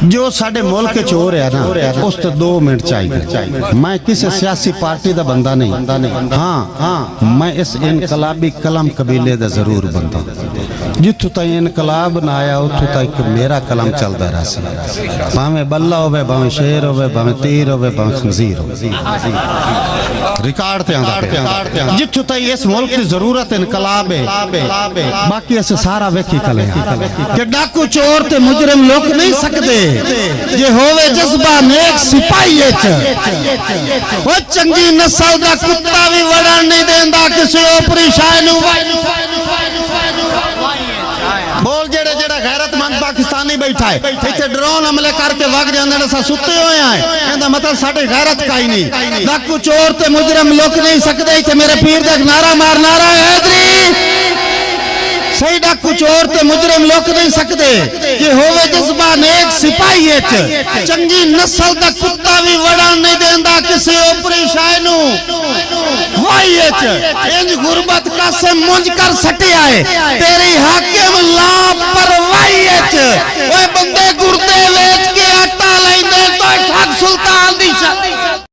जो साडे मुल्क च हो रहा ना उस तो 2 मिनट चाहिए। मैं किसी सियासी पार्टी का बंदा नहीं, हाँ मैं इस इनकलाबी कलम कबीले का जरूर बंदा। जिथों तक इनकलाब ना आया उथों तक मेरा कलम चलता रहा, भावें बल्ला होवे, भावें शेर होवे, भावें तीर होवे, भावें खंजीर होवे, रिकॉर्ड ते आंदा। जिथों तक इस मुल्क की जरूरत इनकलाब है, बाकी ऐसे सारा वेखी कले कि डाकू चोर ते मुजरिम लोग नहीं सकते जे होवे जज्बा नेक सिपाही वो चंगी नस्ल दा कुत्ता भी वड़न नहीं देंदा किसी ओपरी शाह नू। बोल जेड़े जेड़ा गैरतमंद पाकिस्तानी बैठा है इत्थे ड्रोन हमले करके वग जांदे ने, सुते होए हैं, कहंदा मतलब साडे गैरत काई नहीं। डाकू चोर ते मुजरिम लोग नहीं सकदे। इत्थे मेरे पीर दा नारा मार, नारा हैदरी। सही डाकू चोर ते मुजरिम लोग नहीं सकते जे होवे जज्बा नेक सिपाही चंगी नस्ल दा कुत्ता भी वड़न नहीं देंदा किसी ओपरी शाह नू। इंज गुरबत कासे मुंज कर सटिया है तेरी हाकिम लापरवाही ओए बंदे गुर्दे वेच के आटा लैंदे तो ठग सुल्तान दी